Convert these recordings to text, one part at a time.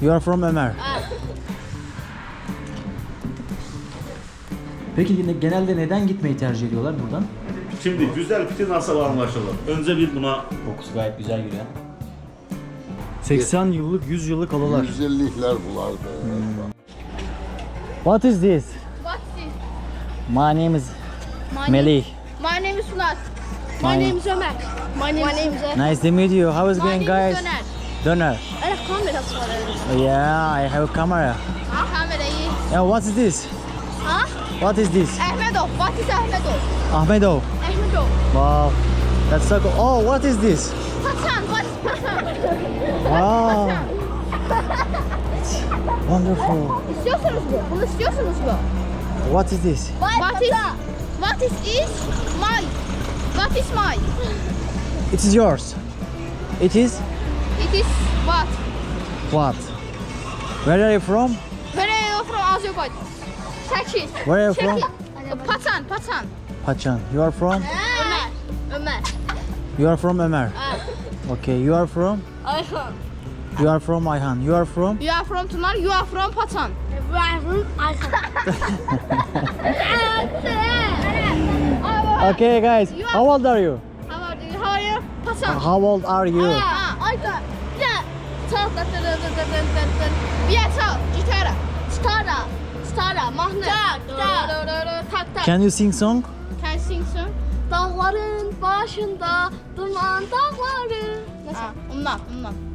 You are from Ömer. Peki genelde neden gitmeyi tercih ediyorlar buradan? Şimdi güzel piti nasıl anlaşılır? Önce bir buna Kokusu gayet güzel geliyor. 80 yıllık, 100 yıllık halılar. 150'ler bulardı. What is this? What's this? My name is My Melih. My name is Fulat. My My- name is Ömer. My name is Nice to meet you. How is My going, name is guys? Öner. Döner. Öyle kamerası var öyle. Yeah, I have a camera. Kamerayı. Yeah, what is this? Ha? What is this? Ahmedov. What is Ahmedov? Ahmedov. Ahmedov. Wow, that's so cool. Oh, what is this? Hasan. What is Hasan? Wow, wonderful. İstiyorsunuz mu? Bunu istiyorsunuz mu? What is this? What is my? What is my? It is yours. It is It is what? what? Where are you from? Where are you from? Azerbaijan. Turkey. Where are you from? Patan. Patan. Paçan. You are from? Ömer. Ömer. You are from Ömer. Okay, you are from? Ayhan. You are from Ayhan. You are from? You are from Tunar. You are from Patan. You are from Ayhan. Okay, guys. How old are you? How are you? How are you? Patan. How old are you? Ayhan. Yeah. Vieta. Gitara. Stara. Stara. Mahne. Tak tak. Can you sing song? Can you sing song? Dağların başında duman dağları. Nasıl? Ondan.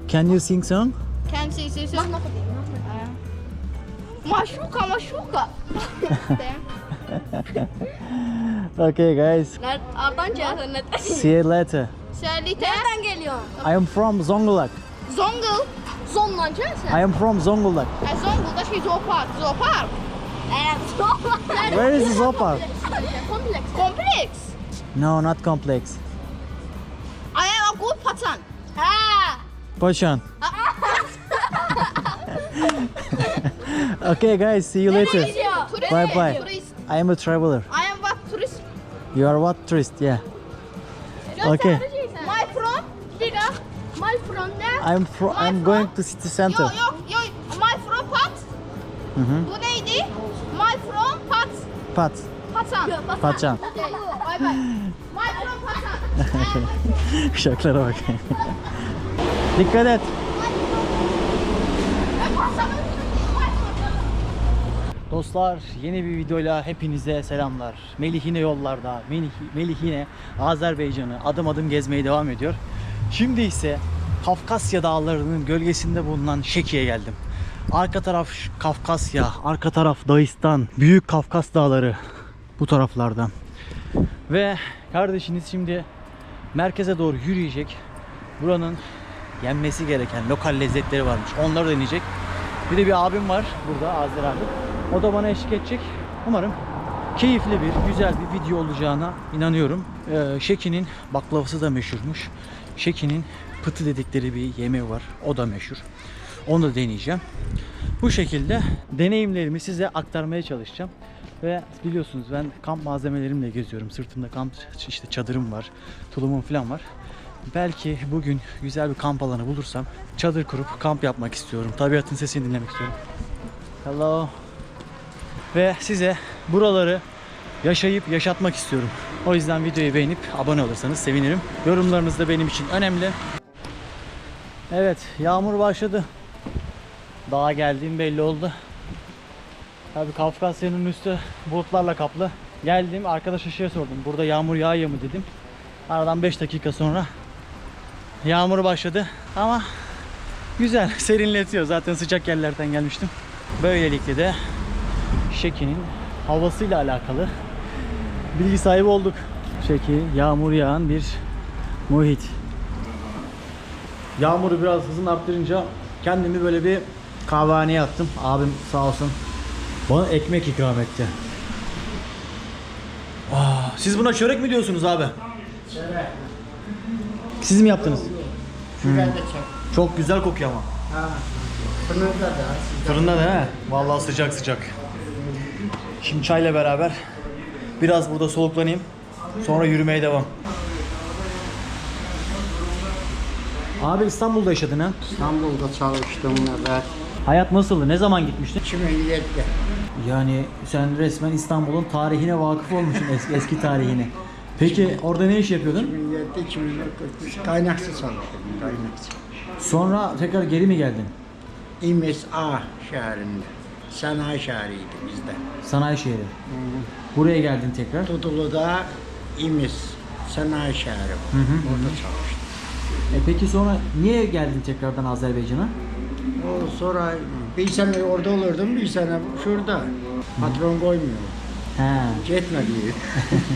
Can you sing song? Can you sing song? Maşuka. Okay, guys. Nereden geldin? See you later. Nereden geliyorsun? I am from Zonguldak. Zondan gelsin. I am from Zonguldak. Zonguldak'ta şey zoopark. Zoopark. Evet. Where is the zoo park? Kompleks. No, not complex. I am a good patan. Ha. Paçan. Okay, guys. See you later. Turist. Bye bye. Turist. I am a traveler. I am what tourist. You are what tourist? Yeah. Okay. My from? Diga. My from ne? I'm going to city center. Yok. My from Pat. Bu neydi? My from Pat. Pat. Patan. Paçan. Bye bye. My from Patan. Şakalara bak. Dikkat et. Dostlar, yeni bir videoyla hepinize selamlar. Melih yine yollarda. Melih yine Azerbaycan'ı adım adım gezmeye devam ediyor. Şimdi ise Kafkasya dağlarının gölgesinde bulunan Şeki'ye geldim. Arka taraf Kafkasya, arka taraf Dağıstan, Büyük Kafkas dağları bu taraflardan. Ve kardeşiniz şimdi merkeze doğru yürüyecek. Buranın yenmesi gereken lokal lezzetleri varmış. Onları deneyecek. Bir de bir abim var burada, Azer abi. O da bana eşlik edecek. Umarım keyifli bir, güzel bir video olacağına inanıyorum. Şeki'nin baklavası da meşhurmuş. Şeki'nin pıtı dedikleri bir yemeği var. O da meşhur. Onu da deneyeceğim. Bu şekilde deneyimlerimi size aktarmaya çalışacağım. Ve biliyorsunuz ben kamp malzemelerimle geziyorum. Sırtımda kamp işte çadırım var, tulumum falan var. Belki bugün güzel bir kamp alanı bulursam çadır kurup kamp yapmak istiyorum. Tabiatın sesini dinlemek istiyorum. Hello. Ve size buraları yaşayıp yaşatmak istiyorum. O yüzden videoyu beğenip abone olursanız sevinirim. Yorumlarınız da benim için önemli. Evet, yağmur başladı. Dağa geldiğim belli oldu. Tabii Kafkasya'nın üstü bulutlarla kaplı. Geldim, arkadaşa şey sordum. Burada yağmur yağıyor mu dedim. Aradan 5 dakika sonra yağmur başladı. Ama güzel, serinletiyor. Zaten sıcak yerlerden gelmiştim. Böylelikle de Şeki'nin havasıyla alakalı bilgi sahibi olduk. Şeki, yağmur yağan bir muhit. Yağmuru biraz hızını arttırınca kendimi böyle bir kahvehaneye attım. Abim sağ olsun bana ekmek ikram etti. Siz buna çörek mi diyorsunuz abi? Çörek. Siz mi yaptınız? Çok güzel kokuyor ama. Fırında da. Fırında da he? Vallahi sıcak sıcak. Şimdi çayla beraber biraz burada soluklanayım. Sonra yürümeye devam. Abi İstanbul'da yaşadın ha? İstanbul'da çalıştım, evet. Hayat nasıldı? Ne zaman gitmiştin? 2007'de. Yani sen resmen İstanbul'un tarihine vakıf olmuşsun, eski tarihine. Peki orada ne iş yapıyordun? 2007'de 2009 kaynakçı çalışıyordum. Kaynakçı. Sonra tekrar geri mi geldin? İmes A şehrinde. Sanayi şehriydi bizde. Sanayi şehri. Buraya geldin tekrar. Tudulu'da İmes sanayi şehri var. Orada çalıştım. Peki sonra niye geldin tekrardan Azerbaycan'a? O sonra bir sene orada olurdum, bir sene şurada. Patron koymuyor. He. Gitme diyor.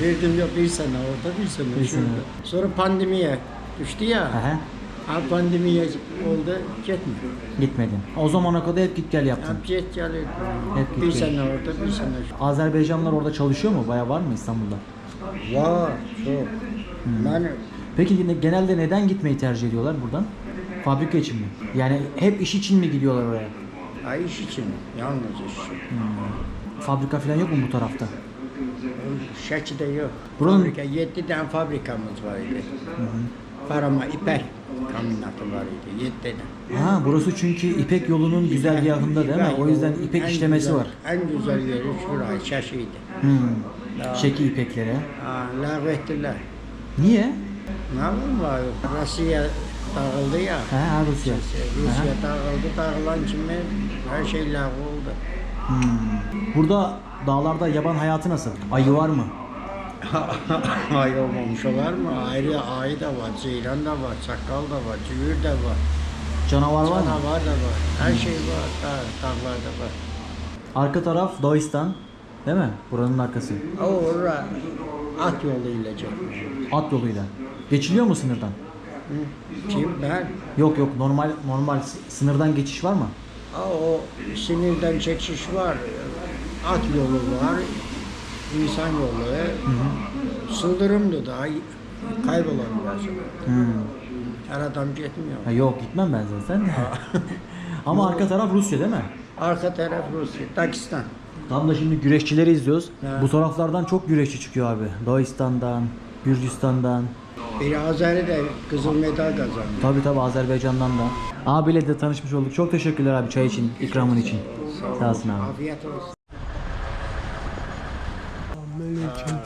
Verdim yok bir sene orada, bir sene Bir şurada. sene. Sonra pandemiye düştü ya. Aha. Ha pandemiye oldu, gitme. Gitmedin. O zamana kadar hep git gel yaptın. Hep git gel. Hep Bir git gel. sene orada, bir sene şurada. Azerbaycanlılar orada çalışıyor mu? Bayağı var mı İstanbul'da? Var, çok. Ben Peki genelde neden gitmeyi tercih ediyorlar buradan? Fabrika için mi? Yani hep iş için mi gidiyorlar oraya? ay iş için, yalnız iş için. Fabrika falan yok mu bu tarafta? Şeki'de yok. Buranın- Fabrika, 7 tane fabrikamız var idi. Parama, ipek kombinatı var idi, 7 tane. Ha, burası çünkü İpek yolunun güzergahında değil mi? O yüzden İpek En işlemesi güzel- var. En güzel yeri şurayı, Şeki'ydi. Şeki İpekleri. Ha, lağvettiler. Niye? Ne yapayım var? Rusya dağıldı ya. Ha, Rusya. Rusya dağıldı, dağılan kimi her şey lağ oldu. Burada dağlarda yaban hayatı nasıl? Ayı var mı? Ay olmamış olar mı? Ayrı ayı da var, ceylan da var, çakal da var, cüvür de var, Canavar var mı? canavar da var. Her şey var, dağlarda var. Arka taraf Dağistan. Değil mi? Buranın arkası. O orada at yoluyla çekmiş. At yoluyla. Geçiliyor mu sınırdan? Kim ben? Yok yok, normal sınırdan geçiş var mı? O sinirden çekiş var. At yolu var. İnsan yolu. Sığdırımdı da kaybolabilirsin. Her adam gitmiyor. Ha, yok gitmem ben zaten. Ama arka taraf Rusya değil mi? Arka taraf Rusya, Pakistan. Tam da şimdi güreşçileri izliyoruz. Evet. Bu taraflardan çok güreşçi çıkıyor abi. Dağistan'dan, Gürcistan'dan. Bir Azeri de kızıl medal kazandı. Tabii Azerbaycan'dan da. Abiyle de tanışmış olduk. Çok teşekkürler abi çay için, ikramın için. Sağ olsun abi. Afiyet olsun.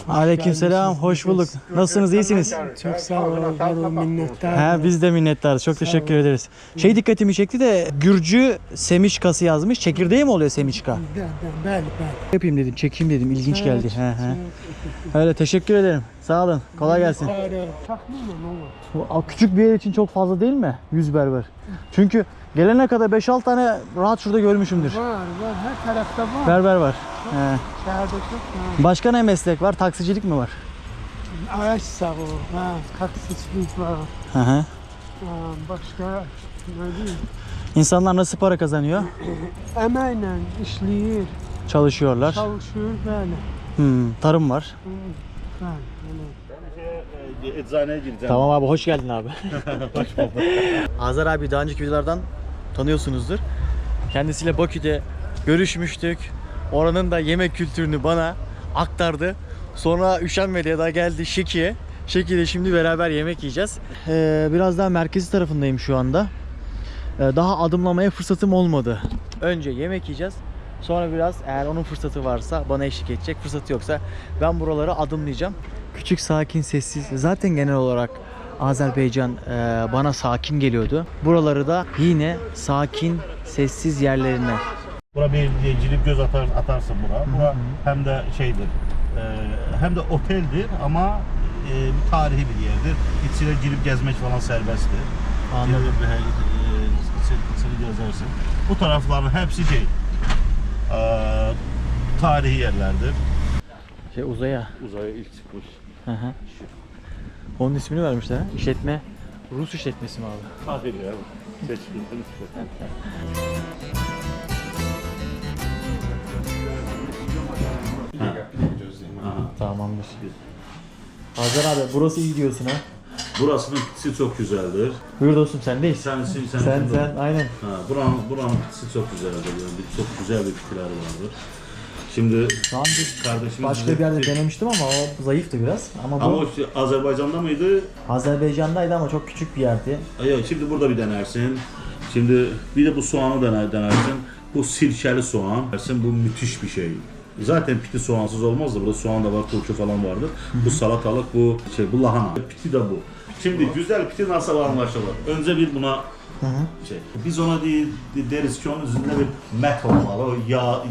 Aleykümselam, hoş bulduk. Nasılsınız, iyisiniz? Çok sağ ol, minnettar. He, biz de minnettarız. Çok teşekkür ederiz. Şey dikkatimi çekti de Gürcü semiçkası yazmış. Çekirdeği mi oluyor semiçka? Bəli, bəli. Yapayım dedim, çekeyim dedim. İlginç geldi. He he. Öyle teşekkür ederim. Sağ olun. Kolay gelsin. Təxminən olur. O küçük bir yer için çok fazla değil mi? 100 berber. Çünkü gelene kadar 5-6 tane rahat şurada görmüşümdür. Var, hər tərəfdə var. Berber var. He. Şəhərdə çox. Başka ne meslek var? Taksicilik mi var? Ayaq sağı, taksiçilik var. Hı hı. Başqa nə deyim? İnsanlar nasıl para kazanıyor? Əməklə işləyir, Çalışıyorlar. çalışır, bəli. Tarım var. Bəli, bəli. Eczaneye gireceğim. Tamam abi, hoş geldin abi. Hoş bulduk. Azar abi daha önceki videolardan tanıyorsunuzdur. Kendisiyle Bakü'de görüşmüştük. Oranın da yemek kültürünü bana aktardı. Sonra üşenmedi da geldi Şeki'ye. Şeki'de şimdi beraber yemek yiyeceğiz. Biraz daha merkezi tarafındayım şu anda. Daha adımlamaya fırsatım olmadı. Önce yemek yiyeceğiz. Sonra biraz eğer onun fırsatı varsa bana eşlik edecek. Fırsatı yoksa ben buraları adımlayacağım. Küçük, sakin, sessiz. Zaten genel olarak Azerbaycan bana sakin geliyordu. Buraları da yine sakin, sessiz yerlerine. Bura bir girip göz atarsın bura. Bura hem de şeydir, hem de oteldir ama bir tarihi bir yerdir. İçine girip gezmek falan serbesttir. Anladım. Girip, içini gezersin. Bu tarafların hepsi değil. Tarihi yerlerdir. Uzaya. Uzaya ilk çıkmış. Hı hı. Onun ismini vermişler. Ha? İşletme. Rus işletmesi mi abi? Tahil ya. Seçkiler. Tamamdır. Hazır abi, burası iyi diyorsun ha. Burasının pitisi çok güzeldir. Buyur dostum, sendeyiz. Sen aynen. Ha, buranın pitisi çok güzeldir. Yani çok güzel bir pitiler vardır. Şimdi Şu an biz kardeşimiz başka bir yerde denemiştim ama o zayıftı biraz. Ama bu ama o Azerbaycan'da mıydı? Azerbaycan'daydı ama çok küçük bir yerdi. Yok, şimdi burada bir denersin. Şimdi bir de bu soğanı denersin. Bu sirkeli soğan. Bu müthiş bir şey. Zaten piti soğansız olmaz da burada soğan da var, turşu falan vardır. Bu salatalık, bu lahana. Piti de bu. Şimdi güzel piti nasıl anlaşılır? Önce bir buna biz ona deriz ki onun üzerinde bir met olmalı, o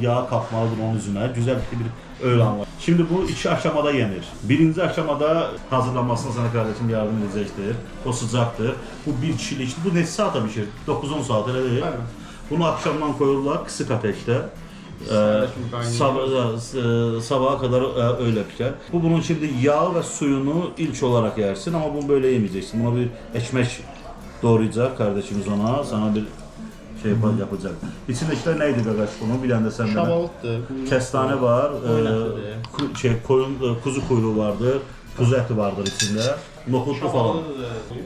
yağ kapmalıdır onun üzerine. Güzel bir öyle anlar. Şimdi bu iki aşamada yenir. Birinci aşamada hazırlanmasına sana kardeşim yardım edecektir. O sıcaktır. Bu 1 kişilik, bu ne saate pişir? 9-10 saat öyle değil. Evet. Bunu akşamdan koyurlar kısık ateşte. Sabaha kadar öyle pişer. Bu bunun şimdi yağ ve suyunu ilk olarak yersin ama bunu böyle yemeyeceksin. Buna bir ekmek doğrayacak kardeşimiz ona. Sana bir şey yapacak. İçinde işte neydi gagaş bunu bilen de sen bana. Şabalıktı. Kestane var. Kuzu kuyruğu vardır. Kuzu eti vardır içinde. Nohutlu falan.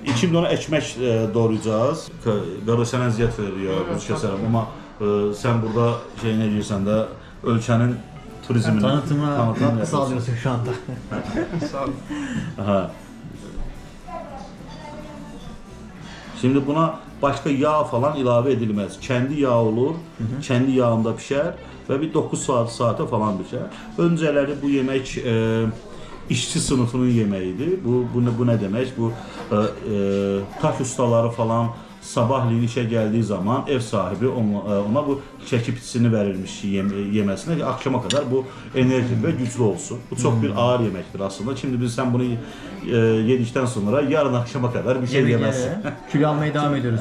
İçimde ona ekmek doğrayacağız. Kardeş sana eziyet veriyor. Kuzu keserim ama sen burada şey ne diyorsan da ölçenin turizmini Tanıtımına katkı sağlıyorsun şu anda. Sağ ol. Aha. Şimdi buna başka yağ falan ilave edilmez. Kendi yağ olur, kendi yağında pişer ve bir 9 saate falan pişer. Önceleri bu yemek işçi sınıfının yemeğiydi. Bu ne demek? Bu taş ustaları falan sabahleyin işe geldiği zaman ev sahibi ona bu çekipisini verilmiş yemesine akşama kadar bu enerji ve güçlü olsun. Bu çok bir ağır yemektir aslında. Şimdi sen bunu yedikten sonra yarın akşama kadar bir şey yemezsin. Kilo almaya devam ediyoruz.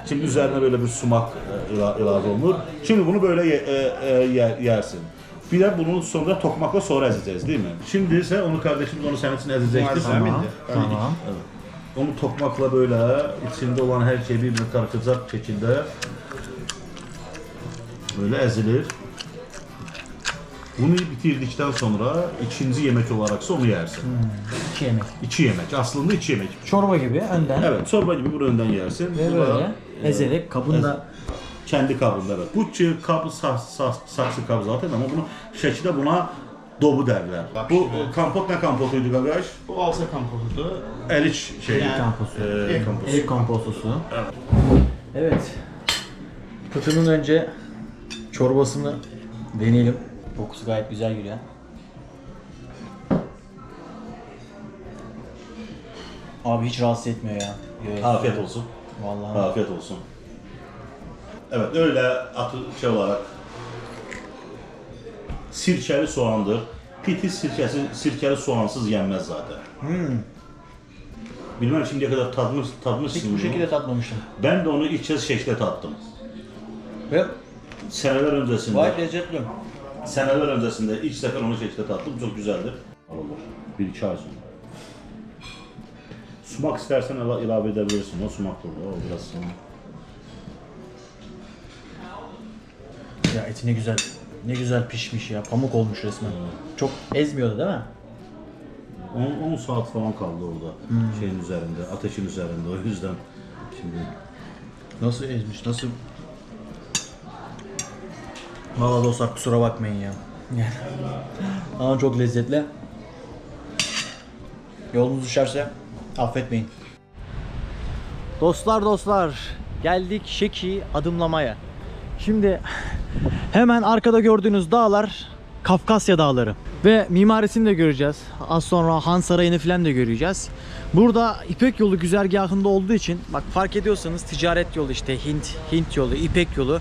Şimdi üzerine böyle bir sumak ilave olunur. Şimdi bunu böyle yersin. Bir de bunu sonra tokmakla sonra ezeceğiz değil mi? Şimdi ise onu kardeşimiz onu senin için ezecektir. Tamam. Evet. Onu tokmakla böyle içinde olan her şeyi birbirine karışacak şekilde böyle ezilir. Bunu bitirdikten sonra ikinci yemek olaraksa onu yersin. 2 yemek. 2 yemek. Aslında 2 yemek. Çorba gibi önden. Evet, çorba gibi bunu önden yersin. Ve böyle ezerek kabında kendi kabında evet. Bu kabı saksı kabı zaten ama bunu şekilde buna dobu derler. Bu kampot ne kampotuydu gagaş? Bu alsa kampotu. Erik şeyi. kampostu. Erik kompostosu. Evet. Kutunun önce çorbasını deneyelim. Kokusu gayet güzel geliyor. Abi hiç rahatsız etmiyor ya. Afiyet olsun. Vallahi. Afiyet olsun. Evet öyle olarak sirkeli soğandır. Piti sirkeli soğansız yenmez zaten. Bilmem şimdiye kadar tadmışsın. Hiç bu şekilde tatmamıştım. Ben de onu ilk kez şekilde tattım. Ve Seneler öncesinde. gayet lezzetli. Seneler öncesinde ilk sefer onu şekilde tattım. Çok güzeldir. Olur. 1-2 ay sonra. Sumak istersen ilave edebilirsin. O sumak burada. O biraz sonra. Ya eti ne güzel. Ne güzel pişmiş ya. Pamuk olmuş resmen. Çok ezmiyordu değil mi? 10 saat falan kaldı orada. Şeyin üzerinde, ateşin üzerinde. O yüzden şimdi Nasıl ezmiş? Nasıl? Valla dostlar kusura bakmayın ya. Ama çok lezzetli. Yolunuz düşerse affetmeyin. Dostlar geldik Şeki adımlamaya. Şimdi hemen arkada gördüğünüz dağlar Kafkasya Dağları. Ve mimarisini de göreceğiz. Az sonra Han Sarayı'nı falan da göreceğiz. Burada İpek Yolu güzergahında olduğu için bak fark ediyorsanız ticaret yolu işte Hint yolu, İpek yolu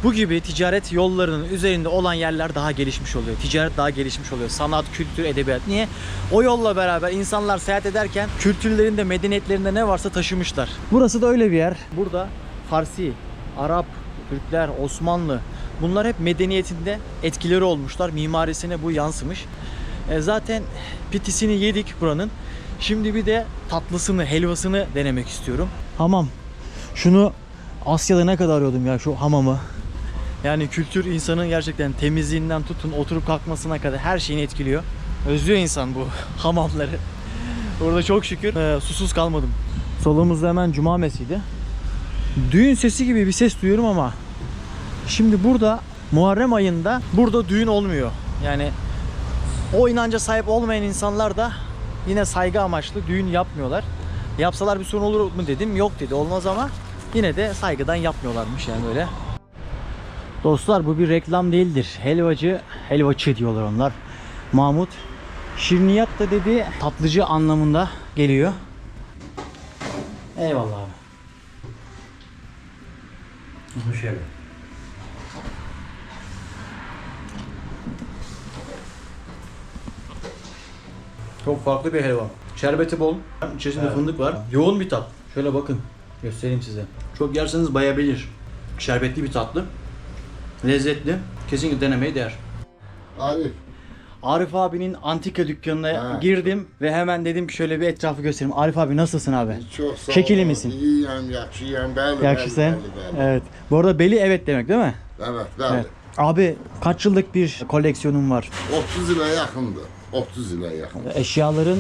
bu gibi ticaret yollarının üzerinde olan yerler daha gelişmiş oluyor. Ticaret daha gelişmiş oluyor. Sanat, kültür, edebiyat. Niye? O yolla beraber insanlar seyahat ederken kültürlerinde, medeniyetlerinde ne varsa taşımışlar. Burası da öyle bir yer. Burada Farsi, Arap, Türkler, Osmanlı bunlar hep medeniyetinde etkileri olmuşlar. Mimarisine bu yansımış. Zaten pitisini yedik buranın. Şimdi bir de tatlısını, helvasını denemek istiyorum. Hamam. Şunu Asya'da ne kadar arıyordum ya şu hamamı. Yani kültür insanın gerçekten temizliğinden tutun oturup kalkmasına kadar her şeyini etkiliyor. Özlüyor insan bu hamamları. Orada çok şükür susuz kalmadım. Solumuzda hemen cuma mescidi. Düğün sesi gibi bir ses duyuyorum ama şimdi burada Muharrem ayında burada düğün olmuyor. Yani o inanca sahip olmayan insanlar da yine saygı amaçlı düğün yapmıyorlar. Yapsalar bir sorun olur mu dedim. Yok dedi. Olmaz ama yine de saygıdan yapmıyorlarmış yani böyle. Dostlar bu bir reklam değildir. Helvacı diyorlar onlar. Mahmut. Şirniyat da dedi tatlıcı anlamında geliyor. Eyvallah abi. Bu şöyle. Çok farklı bir helva. Şerbeti bol. İçerisinde fındık var. Yoğun bir tat. Şöyle bakın. Göstereyim size. Çok yerseniz bayabilir. Şerbetli bir tatlı. Lezzetli. Kesinlikle denemeye değer. Arif, Arif abinin antika dükkanına Ha. girdim ve hemen dedim ki şöyle bir etrafı göstereyim. Arif abi nasılsın abi? çok sağ Şekili ol. misin? İyiyim, yaxşıyım, bəli, Yakışsın. bəli, bəli. Evet. Bu arada beli evet demek değil mi? Evet, bəli. Evet. Abi kaç yıllık bir koleksiyonun var? 30 ilə yaxındır. 30 ilə yaxın. Eşyaların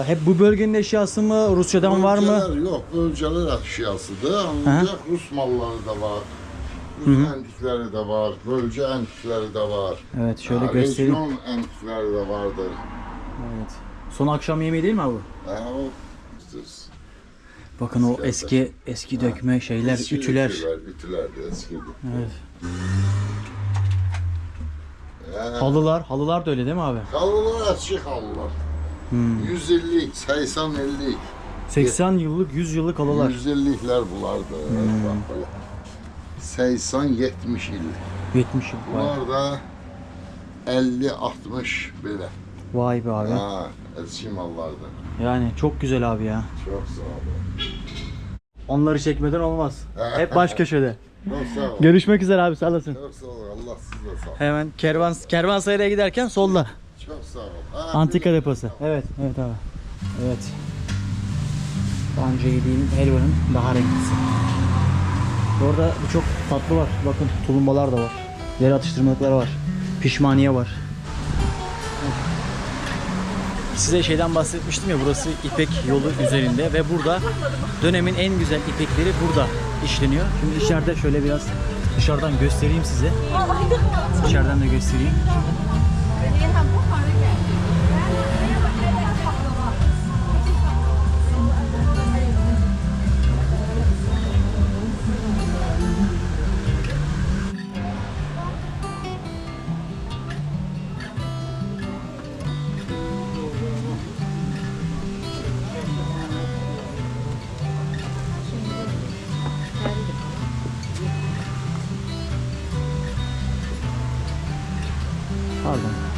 hep bu bölgenin eşyası mı? Rusya'dan var mı? Bölgələr yox, bölgələr əşyasıdır. Ancaq Rus malları da var. Rus antikləri də var, bölgə antikləri də var. Evet şöyle göstereyim. Region antikləri də vardır. Evet. Son akşam yemeği değil mi abi? Ha, o Bakın o eski dökme şeyler, eski ütüler. Ütülər də eskidir. Evet. Ha, Halılar da öyle değil mi abi? Halılar eski halılar. 100 illik, 80 illik. 80 yıllık, 100 yıllık halılar. 150'liklər bulardır. Bax belə. 80-70 illik. 70 yıl. Vay, Bunlar da 50-60 belə. vay be abi. Ha, eski mallardır. Yani çok güzel abi ya. Çox sağ olun. Onları çekmeden olmaz. Hep baş köşede. Çox sağ olun. Görüşmek üzere abi, sağ olasın. Çox sağ olun. Allah siz de sağ olun. Hemen kervansaray'a giderken solda. Çox sağ olun. Ha, Antika bir- deposu. Evet abi. Evet. Daha önce yediğim helvanın daha renklisi. Bu arada birçok tatlı var. Bakın tulumbalar da var. Yer atıştırmalıklar var. Pişmaniye var. Size şeyden bahsetmiştim ya, burası İpek yolu üzerinde ve burada dönemin en güzel ipekleri burada işleniyor. Şimdi içeride şöyle biraz dışarıdan göstereyim size. İçeriden de göstereyim. Pardon.